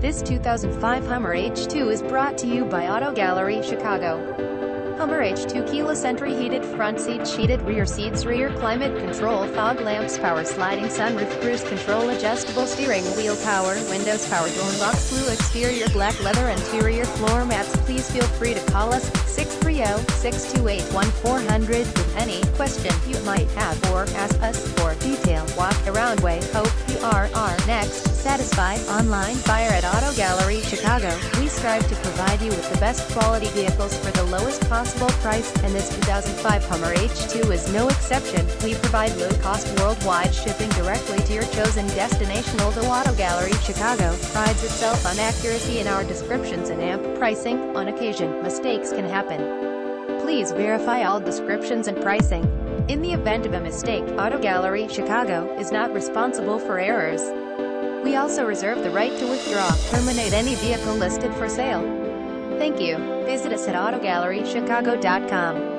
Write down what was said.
This 2005 Hummer H2 is brought to you by Auto Gallery Chicago. Hummer H2 keyless entry, heated front seats, heated rear seats, rear climate control, fog lamps, power sliding sunroof, cruise control, adjustable steering wheel, power windows, power door locks, blue exterior, black leather interior, floor mats. Please feel free to call us 630-628-1400 with any question you might have or ask us for detailed walk-around. We hope you are our next satisfied online buyer at Auto Gallery Chicago. We strive to provide you with the best quality vehicles for the lowest possible price, and this 2005 Hummer H2 is no exception. We provide low-cost worldwide shipping directly to your chosen destination. Although Auto Gallery Chicago prides itself on accuracy in our descriptions and amp pricing, on occasion, mistakes can happen. Please verify all descriptions and pricing. In the event of a mistake, Auto Gallery Chicago is not responsible for errors. We also reserve the right to withdraw, terminate any vehicle listed for sale. Thank you. Visit us at AutoGalleryChicago.com.